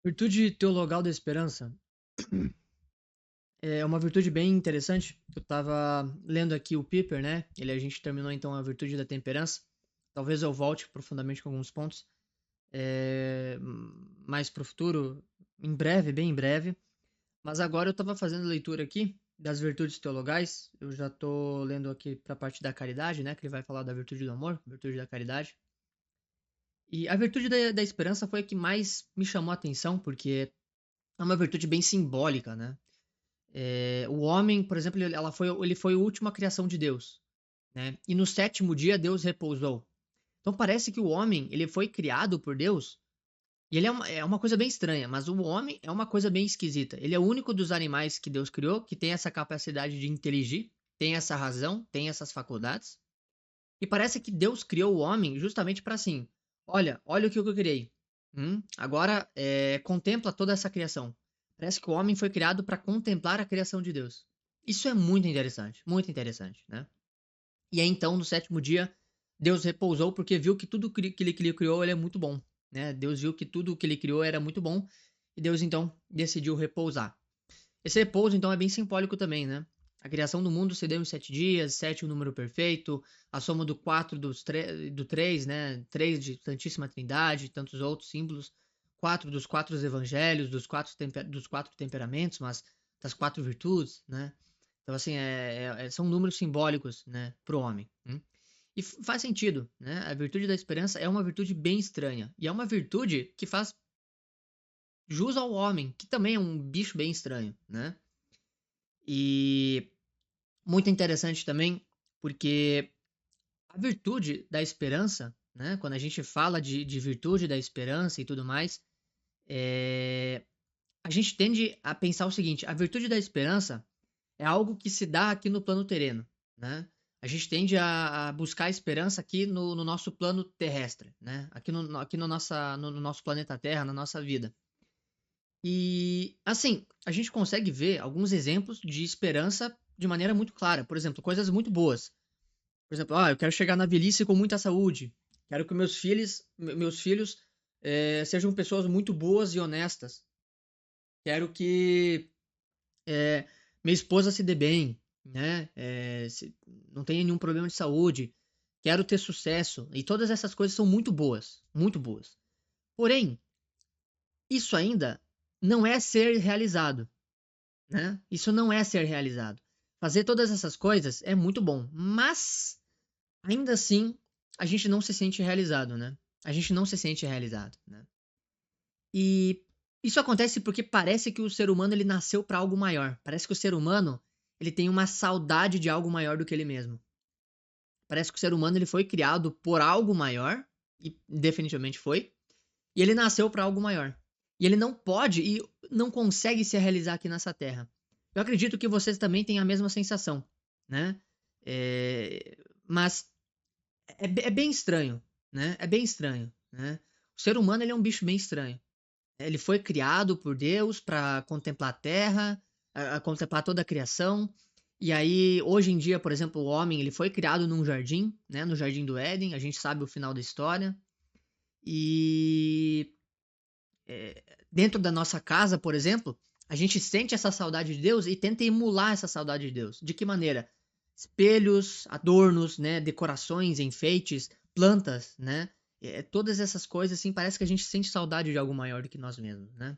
Virtude teologal da esperança é uma virtude bem interessante. Eu estava lendo aqui o Piper, né? A gente terminou então a virtude da temperança. Talvez eu volte profundamente com alguns pontos mais para o futuro, em breve, bem em breve. Mas agora eu estava fazendo leitura aqui das virtudes teologais. Eu já estou lendo aqui para a parte da caridade, né? Que ele vai falar da virtude do amor, virtude da caridade. E a virtude da esperança foi a que mais me chamou a atenção, porque é uma virtude bem simbólica, né? O homem, por exemplo, ele foi a última criação de Deus, né? E no sétimo dia Deus repousou. Então parece que o homem ele foi criado por Deus e ele é uma coisa bem estranha, mas o homem é uma coisa bem esquisita. Ele é o único dos animais que Deus criou que tem essa capacidade de inteligir, tem essa razão, tem essas faculdades. E parece que Deus criou o homem justamente para assim, olha o que eu criei. Agora contempla toda essa criação. Parece que o homem foi criado para contemplar a criação de Deus. Isso é muito interessante, né? E aí então, no sétimo dia, Deus repousou porque viu que tudo que ele criou ele é muito bom, né? Deus viu que tudo que ele criou era muito bom e Deus então decidiu repousar. Esse repouso, então, é bem simbólico também, né? A criação do mundo se deu em 7 dias, 7 é o número perfeito, a soma do 4 do 3, né? 3 de Santíssima Trindade, tantos outros símbolos, 4 dos 4 evangelhos, dos 4 temperamentos, mas das 4 virtudes, né? Então, assim, são números simbólicos, né, para o homem. E faz sentido, né? A virtude da esperança é uma virtude bem estranha. E é uma virtude que faz jus ao homem, que também é um bicho bem estranho, né? E muito interessante também, porque a virtude da esperança, né? Quando a gente fala de virtude da esperança e tudo mais, é, a gente tende a pensar o seguinte: a virtude da esperança é algo que se dá aqui no plano terreno, né? A gente tende a buscar a esperança aqui no nosso plano terrestre, né? Aqui no nosso planeta Terra, na nossa vida. E, assim, a gente consegue ver alguns exemplos de esperança de maneira muito clara. Por exemplo, coisas muito boas. Por exemplo, eu quero chegar na velhice com muita saúde. Quero que meus filhos sejam pessoas muito boas e honestas. Quero que eh, minha esposa se dê bem, né? Não tenha nenhum problema de saúde. Quero ter sucesso. E todas essas coisas são muito boas, muito boas. Porém, isso ainda não é ser realizado, né? Isso não é ser realizado. Fazer todas essas coisas é muito bom, mas ainda assim a gente não se sente realizado, né? A gente não se sente realizado, né? E isso acontece porque parece que o ser humano ele nasceu para algo maior. Parece que o ser humano ele tem uma saudade de algo maior do que ele mesmo. Parece que o ser humano ele foi criado por algo maior e definitivamente foi, e ele nasceu para algo maior. E ele não pode e não consegue se realizar aqui nessa terra. Eu acredito que vocês também têm a mesma sensação, né? Mas é bem estranho, né? É bem estranho, né? O ser humano ele é um bicho bem estranho. Ele foi criado por Deus para contemplar a terra, a contemplar toda a criação. E aí, hoje em dia, por exemplo, o homem ele foi criado num jardim, né? No jardim do Éden. A gente sabe o final da história. E dentro da nossa casa, por exemplo, a gente sente essa saudade de Deus e tenta emular essa saudade de Deus. De que maneira? Espelhos, adornos, né, decorações, enfeites, plantas, né? Todas essas coisas, assim, parece que a gente sente saudade de algo maior do que nós mesmos, né?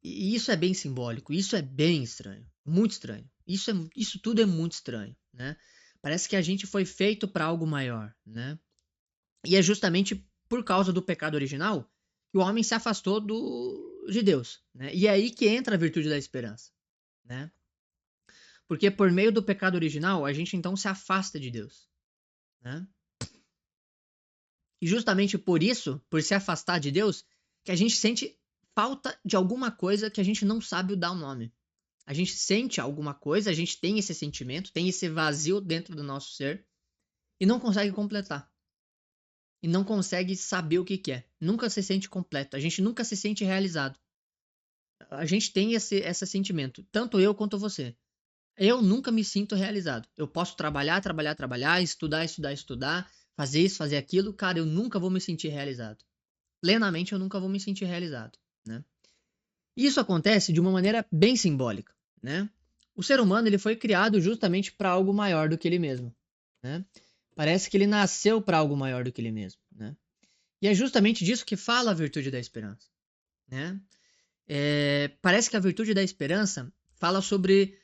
E isso é bem simbólico, isso é bem estranho, muito estranho. Isso tudo é muito estranho, né? Parece que a gente foi feito para algo maior, né? E é justamente por causa do pecado original que o homem se afastou de Deus, né? E é aí que entra a virtude da esperança, né? Porque por meio do pecado original, a gente então se afasta de Deus, né? E justamente por isso, por se afastar de Deus, que a gente sente falta de alguma coisa que a gente não sabe dar o nome. A gente sente alguma coisa, a gente tem esse sentimento, tem esse vazio dentro do nosso ser e não consegue completar. E não consegue saber o que que é. Nunca se sente completo. A gente nunca se sente realizado. A gente tem esse sentimento, tanto eu quanto você. Eu nunca me sinto realizado. Eu posso trabalhar, trabalhar, trabalhar, estudar, estudar, estudar, fazer isso, fazer aquilo. Cara, eu nunca vou me sentir realizado. Plenamente eu nunca vou me sentir realizado, né? Isso acontece de uma maneira bem simbólica, né? O ser humano ele foi criado justamente para algo maior do que ele mesmo, né? Parece que ele nasceu para algo maior do que ele mesmo, né? E é justamente disso que fala a virtude da esperança, né? Parece que a virtude da esperança fala sobre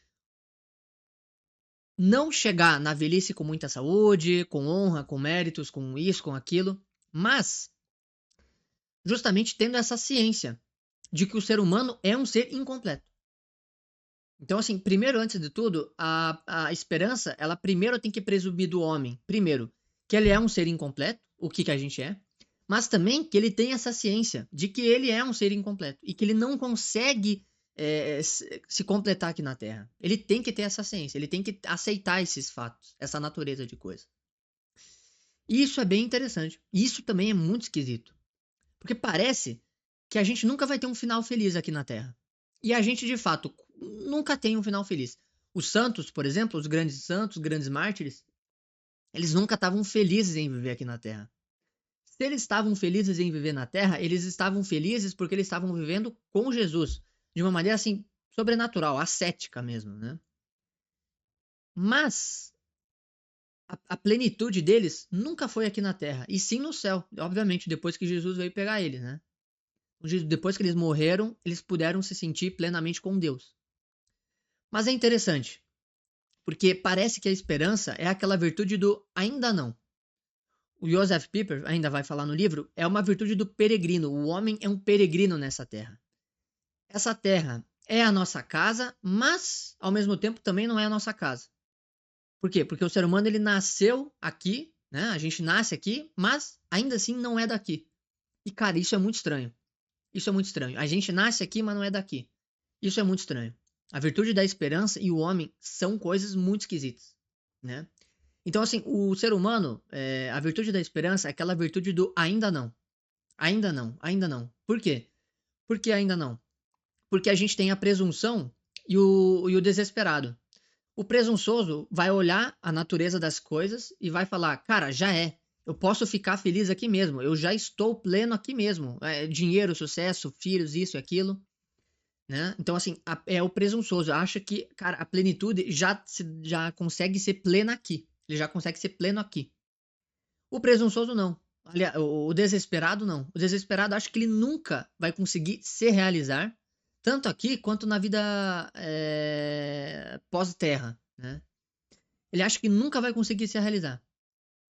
não chegar na velhice com muita saúde, com honra, com méritos, com isso, com aquilo, mas justamente tendo essa ciência de que o ser humano é um ser incompleto. Então, assim, primeiro, antes de tudo, a esperança, ela primeiro tem que presumir do homem, primeiro, que ele é um ser incompleto, o que a gente é, mas também que ele tem essa ciência de que ele é um ser incompleto e que ele não consegue se completar aqui na Terra. Ele tem que ter essa ciência, ele tem que aceitar esses fatos, essa natureza de coisa. E isso é bem interessante. E isso também é muito esquisito. Porque parece que a gente nunca vai ter um final feliz aqui na Terra. E a gente, de fato, nunca tem um final feliz. Os santos, por exemplo, os grandes santos, grandes mártires, eles nunca estavam felizes em viver aqui na Terra. Se eles estavam felizes em viver na Terra, eles estavam felizes porque eles estavam vivendo com Jesus, de uma maneira assim, sobrenatural, ascética mesmo, né? Mas a plenitude deles nunca foi aqui na Terra, e sim no céu, obviamente, depois que Jesus veio pegar eles, né? Depois que eles morreram, eles puderam se sentir plenamente com Deus. Mas é interessante, porque parece que a esperança é aquela virtude do ainda não. O Joseph Pieper ainda vai falar no livro, é uma virtude do peregrino. O homem é um peregrino nessa terra. Essa terra é a nossa casa, mas ao mesmo tempo também não é a nossa casa. Por quê? Porque o ser humano ele nasceu aqui, né? A gente nasce aqui, mas ainda assim não é daqui. E cara, isso é muito estranho. Isso é muito estranho. A gente nasce aqui, mas não é daqui. Isso é muito estranho. A virtude da esperança e o homem são coisas muito esquisitas, né? Então, assim, o ser humano, a virtude da esperança é aquela virtude do ainda não. Ainda não, ainda não. Por quê? Por que ainda não? Porque a gente tem a presunção e o desesperado. O presunçoso vai olhar a natureza das coisas e vai falar, cara, já é. Eu posso ficar feliz aqui mesmo. Eu já estou pleno aqui mesmo. Dinheiro, sucesso, filhos, isso e aquilo. Né? Então, assim, é o presunçoso. Acha que, cara, a plenitude já consegue ser plena aqui. Ele já consegue ser pleno aqui. O presunçoso não. Aliás, o desesperado não. O desesperado acha que ele nunca vai conseguir se realizar, tanto aqui quanto na vida pós-terra, né? Ele acha que nunca vai conseguir se realizar.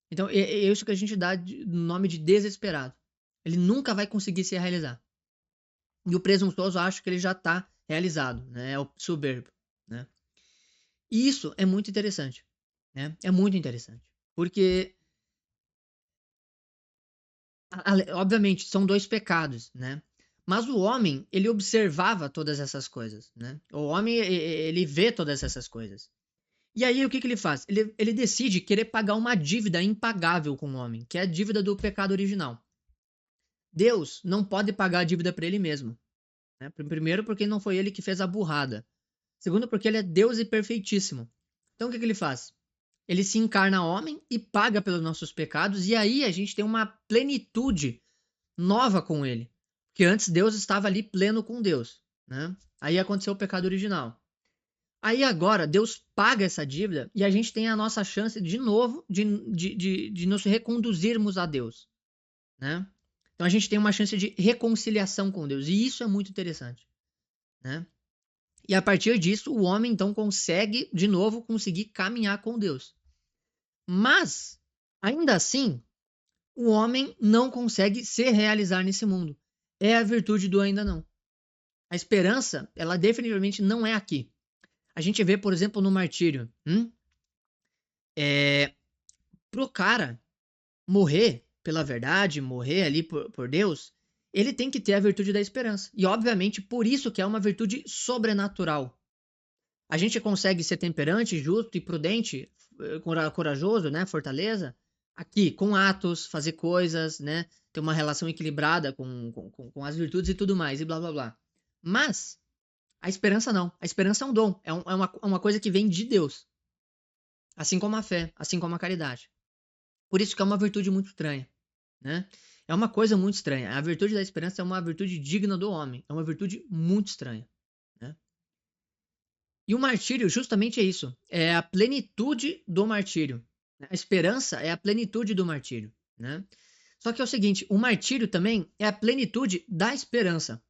Então, é isso que a gente dá no nome de desesperado. Ele nunca vai conseguir se realizar. E o presunçoso acha que ele já está realizado, né? É o soberbo, né? E isso é muito interessante, né? É muito interessante. Porque, obviamente, são dois pecados, né? Mas o homem, ele observava todas essas coisas, né? O homem, ele vê todas essas coisas. E aí, o que ele faz? Ele decide querer pagar uma dívida impagável com o homem, que é a dívida do pecado original. Deus não pode pagar a dívida para ele mesmo. Né? Primeiro, porque não foi ele que fez a burrada. Segundo, porque ele é Deus e perfeitíssimo. Então, o que ele faz? Ele se encarna homem e paga pelos nossos pecados, e aí a gente tem uma plenitude nova com ele. Porque antes Deus estava ali pleno com Deus. Né? Aí aconteceu o pecado original. Aí agora Deus paga essa dívida e a gente tem a nossa chance de novo de nos reconduzirmos a Deus. Né? Então a gente tem uma chance de reconciliação com Deus. E isso é muito interessante. Né? E a partir disso, o homem então consegue, de novo, conseguir caminhar com Deus. Mas, ainda assim, o homem não consegue se realizar nesse mundo. É a virtude do ainda não. A esperança, ela definitivamente não é aqui. A gente vê, por exemplo, no martírio. Pro cara morrer pela verdade, morrer ali por Deus, ele tem que ter a virtude da esperança. E, obviamente, por isso que é uma virtude sobrenatural. A gente consegue ser temperante, justo e prudente, corajoso, né, fortaleza, aqui, com atos, fazer coisas, né, ter uma relação equilibrada com as virtudes e tudo mais, e blá blá blá. Mas a esperança não. A esperança é um dom, é uma coisa que vem de Deus. Assim como a fé, assim como a caridade. Por isso que é uma virtude muito estranha, né? É uma coisa muito estranha. A virtude da esperança é uma virtude digna do homem. É uma virtude muito estranha, né? E o martírio justamente é isso. É a plenitude do martírio. A esperança é a plenitude do martírio, né? Só que é o seguinte, o martírio também é a plenitude da esperança.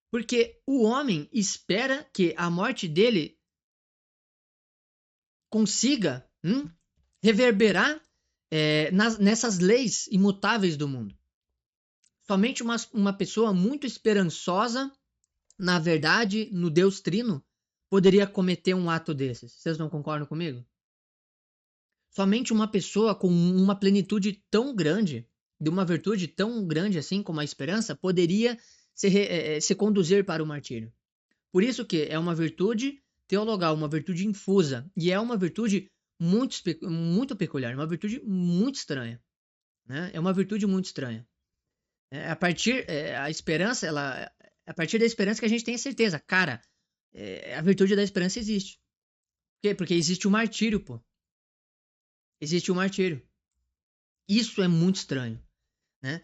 Porque o homem espera que a morte dele consiga reverberar nessas leis imutáveis do mundo. Somente uma pessoa muito esperançosa na verdade, no Deus Trino, poderia cometer um ato desses. Vocês não concordam comigo? Somente uma pessoa com uma plenitude tão grande, de uma virtude tão grande assim como a esperança, poderia se conduzir para o martírio. Por isso que é uma virtude teologal, uma virtude infusa, e é uma virtude muito peculiar, uma virtude muito estranha. Né? É uma virtude muito estranha. A esperança, a partir da esperança que a gente tem a certeza, cara, a virtude da esperança existe. Por quê? Porque existe o martírio, pô. Existe o martírio. Isso é muito estranho, né?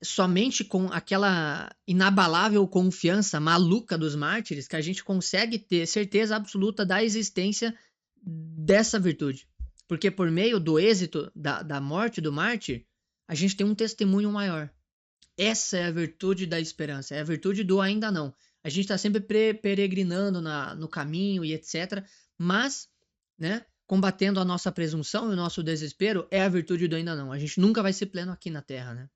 Somente com aquela inabalável confiança maluca dos mártires que a gente consegue ter certeza absoluta da existência dessa virtude. Porque por meio do êxito da morte do mártir, a gente tem um testemunho maior. Essa é a virtude da esperança, é a virtude do ainda não. A gente está sempre peregrinando no caminho e etc. Mas, né, combatendo a nossa presunção e o nosso desespero, é a virtude do ainda não. A gente nunca vai ser pleno aqui na Terra, né?